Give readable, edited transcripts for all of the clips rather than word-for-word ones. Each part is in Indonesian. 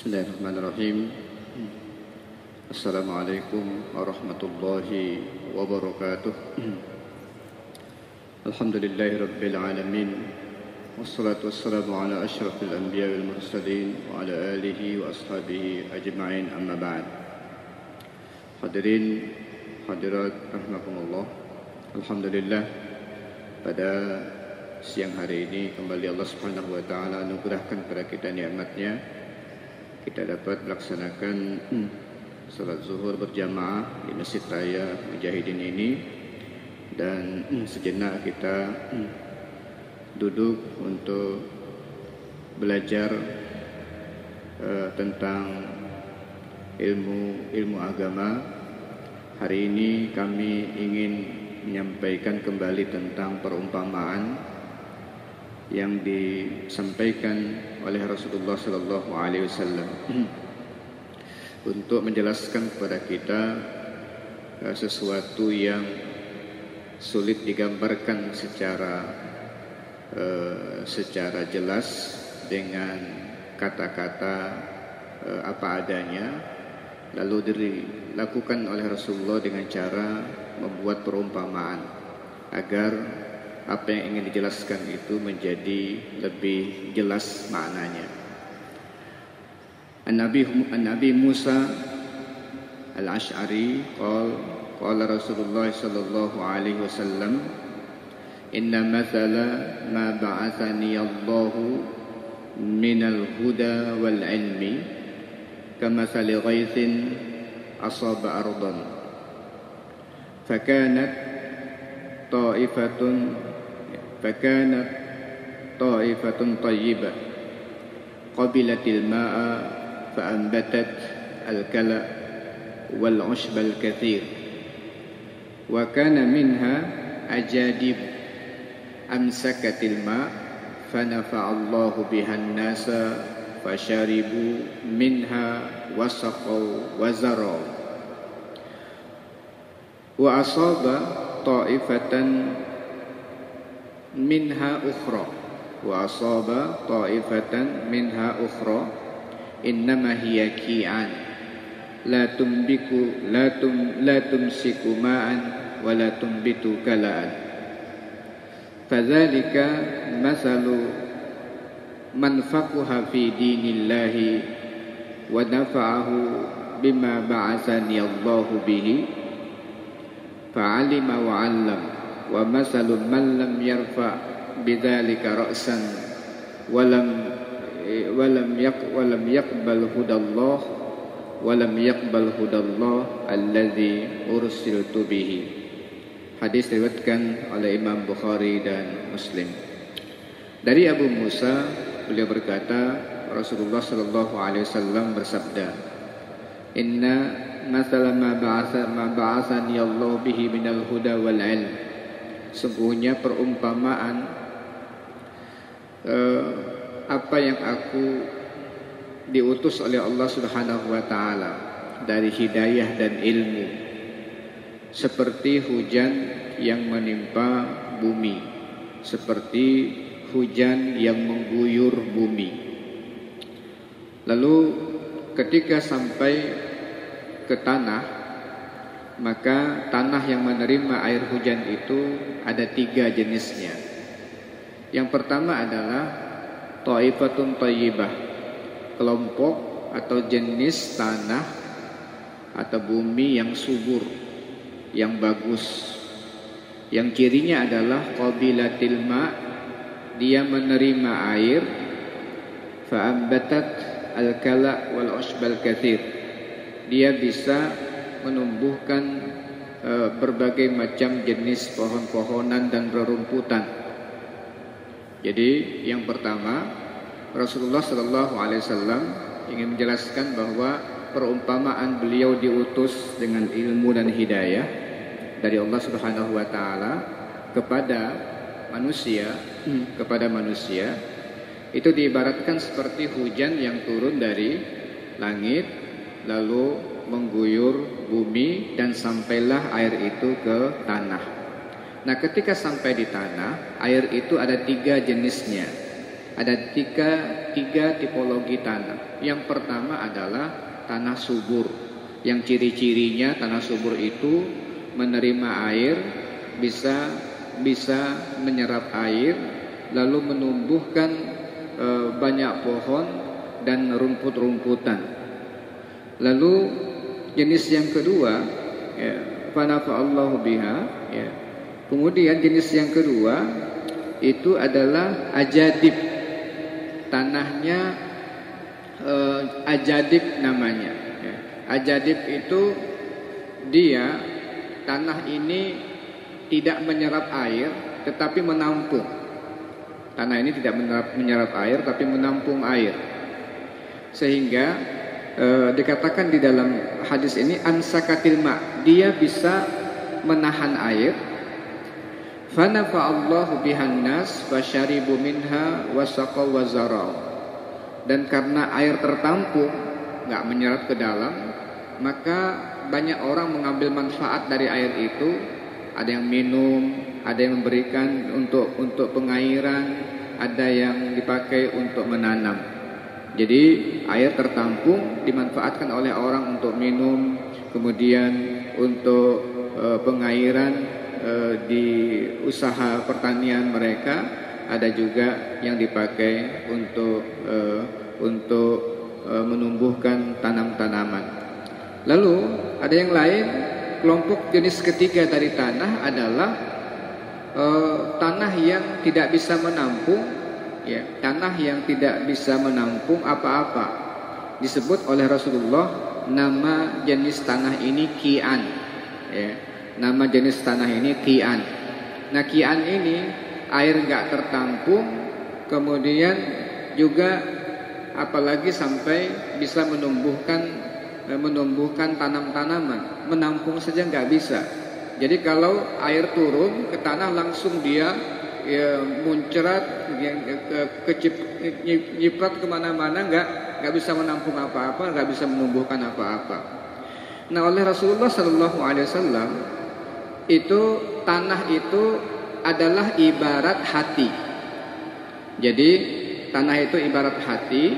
Bismillahirrahmanirrahim. Assalamualaikum warahmatullahi wabarakatuh. Alhamdulillahi rabbil alamin. Wassalatu wassalamu ala asyrafil anbiya wal mursalin wa ala alihi wa ashabihi ajma'in, amma ba'd. Hadirin hadirat rahimakumullah. Alhamdulillah, pada siang hari ini kembali Allah Subhanahu wa taala anugerahkan kepada kita nikmat-Nya. Kita dapat melaksanakan salat zuhur berjamaah di Masjid Raya Mujahidin ini, dan sejenak kita duduk untuk belajar tentang ilmu agama. Hari ini kami ingin menyampaikan kembali tentang perumpamaan yang disampaikan oleh Rasulullah sallallahu alaihi wasallam untuk menjelaskan kepada kita sesuatu yang sulit digambarkan secara jelas dengan kata-kata apa adanya, lalu dilakukan oleh Rasulullah dengan cara membuat perumpamaan agar apa yang ingin dijelaskan itu menjadi lebih jelas maknanya. An-Nabi Musa Al-Ash'ari qala Rasulullah sallallahu alaihi wasallam, inna mathala ma ba'athani Allahu minal huda wal ilmi kamathali ghaythin asaba ardan fakanat ta'ifatun tayyibah qabilatil ma'a fa'anbatat al-kala wal 'ushba al-kathir wa kana minha ajadib amsakatil ma' fanafa'a Allahu biha an-nasa fasharibu minha wasaqaw wa zaraw wa asaba ta'ifatan minha ukhra innama hiya ki'an la tumsiku ma'an wa la tumbitu kala'an fadzalika mathalu man faqaha fi dinillahi wa nafa'ahu bima ba'athani Allahu bihi fa'alima wa 'allam wa mathalu man lam yarfa bidzalika ra'san wa lam yaqbal hudallah alladzi ursiltu bihi. Hadis diriwayatkan oleh Imam Bukhari dan Muslim. Dari Abu Musa, beliau berkata, Rasulullah sallallahu alaihi wasallam bersabda, inna mathala ma ba'athani Allah bihi minal huda wal ilm. Sungguhnya perumpamaan apa yang aku diutus oleh Allah Subhanahu wa taala dari hidayah dan ilmu, seperti hujan yang menimpa bumi, seperti hujan yang mengguyur bumi. Lalu ketika sampai ke tanah, maka tanah yang menerima air hujan itu ada 3 jenisnya. Yang pertama adalah ta'ifatun tayyibah, kelompok atau jenis tanah atau bumi yang subur, yang bagus. Yang kirinya adalah qabilatil ma', dia menerima air, fa'ambatat al-kala wal 'ushbal katsir, dia bisa menumbuhkan berbagai macam jenis pohon-pohonan dan rerumputan. Jadi yang pertama, Rasulullah Shallallahu Alaihi Wasallam ingin menjelaskan bahwa perumpamaan beliau diutus dengan ilmu dan hidayah dari Allah Subhanahu Wa Taala kepada manusia itu diibaratkan seperti hujan yang turun dari langit lalu mengguyur bumi dan sampailah air itu ke tanah. Nah, ketika sampai di tanah, air itu ada 3 jenisnya. Ada tiga tipologi tanah. Yang pertama adalah tanah subur. Yang ciri-cirinya tanah subur itu menerima air, bisa menyerap air, lalu menumbuhkan banyak pohon dan rumput-rumputan. Lalu jenis yang kedua, fanafa'allahu biha, ya. Kemudian jenis yang kedua itu adalah ajadib. Tanahnya ajadib namanya. Ajadib itu dia tanah ini tidak menyerap air tetapi menampung. Tanah ini tidak menyerap air tapi menampung air. Sehingga dikatakan di dalam hadis ini amsakatil ma, dia bisa menahan air. Fanafa'allahu bihan nas fasyaribu minha wasaqaw wazarau. Dan karena air tertampung, enggak menyerap ke dalam, maka banyak orang mengambil manfaat dari air itu. Ada yang minum, ada yang memberikan untuk pengairan, ada yang dipakai untuk menanam. Jadi air tertampung dimanfaatkan oleh orang untuk minum, kemudian untuk pengairan di usaha pertanian mereka, ada juga yang dipakai untuk menumbuhkan tanam-tanaman. Lalu ada yang lain, kelompok jenis ketiga dari tanah adalah tanah yang tidak bisa menampung, ya, tanah yang tidak bisa menampung apa-apa. Disebut oleh Rasulullah nama jenis tanah ini kian, ya. Nama jenis tanah ini kian. Nah, kian ini air enggak tertampung, kemudian juga apalagi sampai bisa menumbuhkan tanam-tanaman, menampung saja enggak bisa. Jadi kalau air turun ke tanah langsung dia muncrat, nyiprat kemana-mana, enggak bisa menampung apa-apa, enggak bisa menumbuhkan apa-apa. Nah, oleh Rasulullah Sallallahu Alaihi Wasallam itu tanah itu adalah ibarat hati. Jadi tanah itu ibarat hati.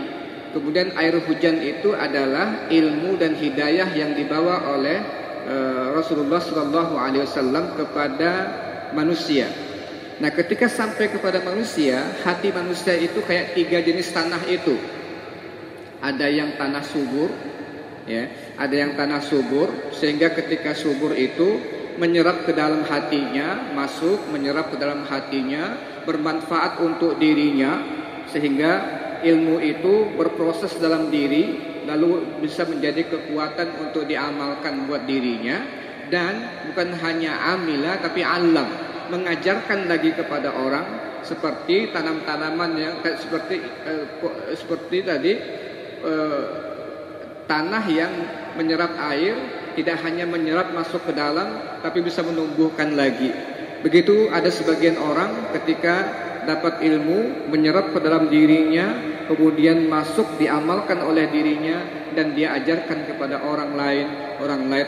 Kemudian air hujan itu adalah ilmu dan hidayah yang dibawa oleh Rasulullah Sallallahu Alaihi Wasallam kepada manusia. Nah, ketika sampai kepada manusia, hati manusia itu kayak 3 jenis tanah itu. Ada yang tanah subur, ya, ada yang tanah subur sehingga ketika subur itu menyerap ke dalam hatinya, menyerap ke dalam hatinya, bermanfaat untuk dirinya, sehingga ilmu itu berproses dalam diri, lalu bisa menjadi kekuatan untuk diamalkan buat dirinya, dan bukan hanya amila tapi alam, mengajarkan lagi kepada orang, seperti tanam-tanaman yang seperti tadi, tanah yang menyerap air. Tidak hanya menyerap masuk ke dalam, tapi bisa menumbuhkan lagi. Begitu ada sebagian orang ketika dapat ilmu, menyerap ke dalam dirinya, kemudian masuk diamalkan oleh dirinya, dan dia ajarkan kepada orang lain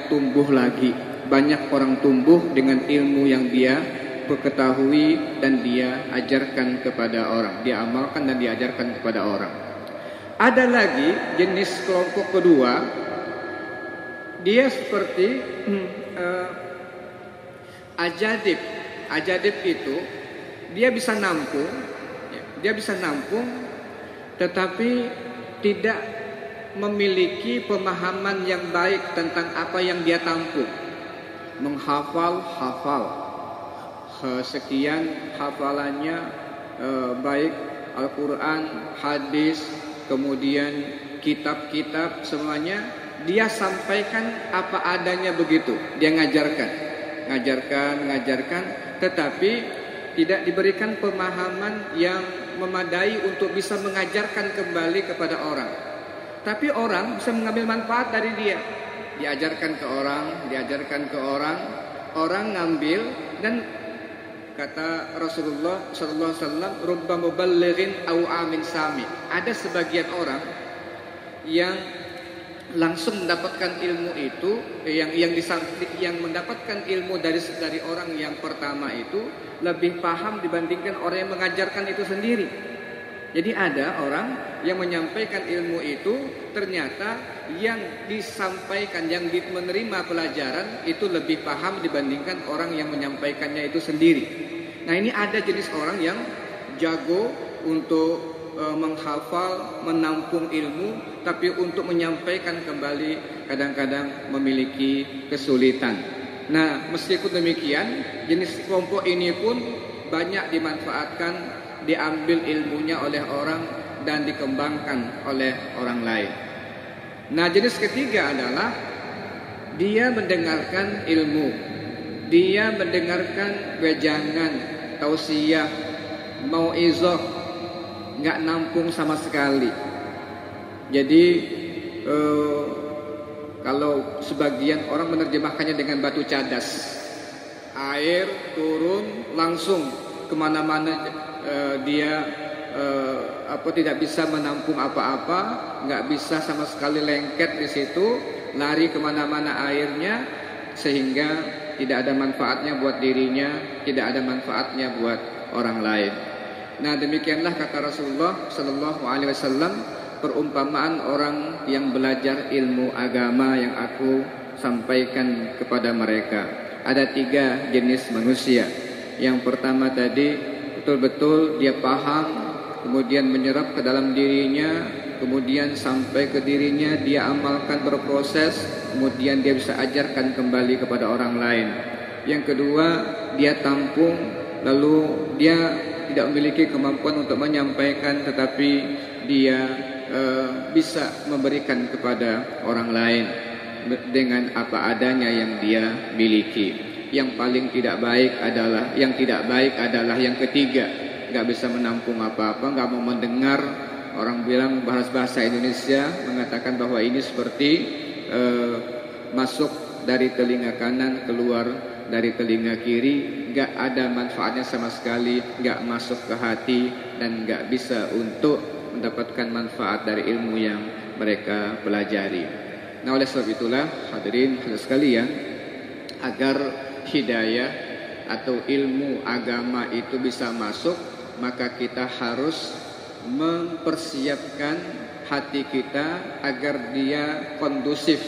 tumbuh lagi. Banyak orang tumbuh dengan ilmu yang dia ketahui dan dia ajarkan kepada orang. Dia amalkan dan diajarkan kepada orang. Ada lagi jenis kelompok kedua. Dia seperti ajadib. Ajadib itu dia bisa nampung, tetapi tidak memiliki pemahaman yang baik tentang apa yang dia tampung. Hafal sekian hafalannya, baik Al-Quran, hadis, kemudian kitab-kitab, semuanya dia sampaikan apa adanya begitu. Dia ngajarkan, tetapi tidak diberikan pemahaman yang memadai untuk bisa mengajarkan kembali kepada orang. Tapi orang bisa mengambil manfaat dari dia. Diajarkan ke orang ngambil, dan kata Rasulullah sallallahu alaihi wasallam, "Rubba muballighin aw amin sami." Ada sebagian orang yang langsung mendapatkan ilmu itu, yang mendapatkan ilmu dari orang yang pertama itu lebih paham dibandingkan orang yang mengajarkan itu sendiri. Jadi ada orang yang menyampaikan ilmu itu, ternyata yang disampaikan, yang menerima pelajaran itu lebih paham dibandingkan orang yang menyampaikannya itu sendiri. Nah, ini ada jenis orang yang jago untuk menghafal, menampung ilmu, tapi untuk menyampaikan kembali kadang-kadang memiliki kesulitan. Nah, meskipun demikian, jenis kelompok ini pun banyak dimanfaatkan, diambil ilmunya oleh orang dan dikembangkan oleh orang lain. Nah, jenis ketiga adalah dia mendengarkan ilmu, dia mendengarkan wejangan, tausiah, mauizah, nggak nampung sama sekali. Jadi kalau sebagian orang menerjemahkannya dengan batu cadas, air turun langsung kemana-mana, dia tidak bisa menampung apa-apa, nggak bisa sama sekali lengket di situ, lari kemana-mana airnya, sehingga tidak ada manfaatnya buat dirinya, tidak ada manfaatnya buat orang lain. Nah, demikianlah kata Rasulullah sallallahu alaihi wasallam perumpamaan orang yang belajar ilmu agama yang aku sampaikan kepada mereka. Ada 3 jenis manusia. Yang pertama tadi, betul-betul dia paham, kemudian menyerap ke dalam dirinya, kemudian sampai ke dirinya, dia amalkan, berproses, kemudian dia bisa ajarkan kembali kepada orang lain. Yang kedua, dia tampung, lalu dia tidak memiliki kemampuan untuk menyampaikan, tetapi dia bisa memberikan kepada orang lain dengan apa adanya yang dia miliki. Yang paling tidak baik adalah yang ketiga, nggak bisa menampung apa-apa, nggak mau mendengar. Orang bilang bahasa Indonesia mengatakan bahwa ini seperti masuk dari telinga kanan, keluar dari telinga kiri, nggak ada manfaatnya sama sekali, nggak masuk ke hati, dan nggak bisa untuk mendapatkan manfaat dari ilmu yang mereka pelajari. Nah, oleh sebab itulah hadirin sekalian, agar hidayah atau ilmu agama itu bisa masuk, maka kita harus mempersiapkan hati kita agar dia kondusif,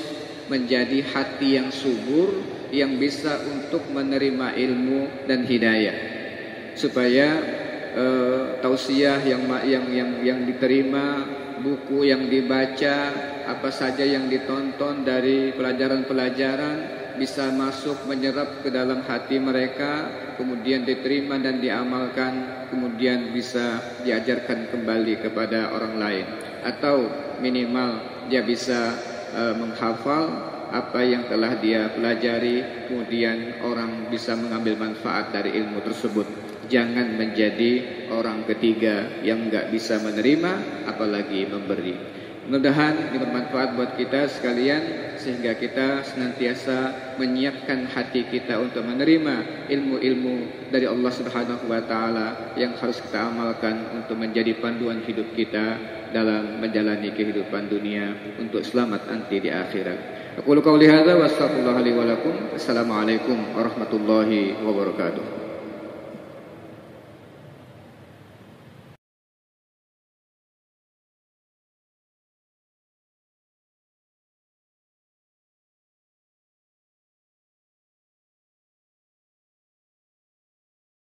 menjadi hati yang subur, yang bisa untuk menerima ilmu dan hidayah, supaya tausiah yang diterima, buku yang dibaca, apa saja yang ditonton dari pelajaran-pelajaran bisa masuk, menyerap ke dalam hati mereka, kemudian diterima dan diamalkan, kemudian bisa diajarkan kembali kepada orang lain, atau minimal dia bisa menghafal apa yang telah dia pelajari, kemudian orang bisa mengambil manfaat dari ilmu tersebut. Jangan menjadi orang ketiga yang enggak bisa menerima apalagi memberi. Mudah-mudahan ini bermanfaat buat kita sekalian, sehingga kita senantiasa menyiapkan hati kita untuk menerima ilmu-ilmu dari Allah Subhanahu wa taala yang harus kita amalkan untuk menjadi panduan hidup kita dalam menjalani kehidupan dunia untuk selamat nanti di akhirat. Aku qauli hadza wa astaghfirullah li wa lakum. Assalamualaikum warahmatullahi wabarakatuh.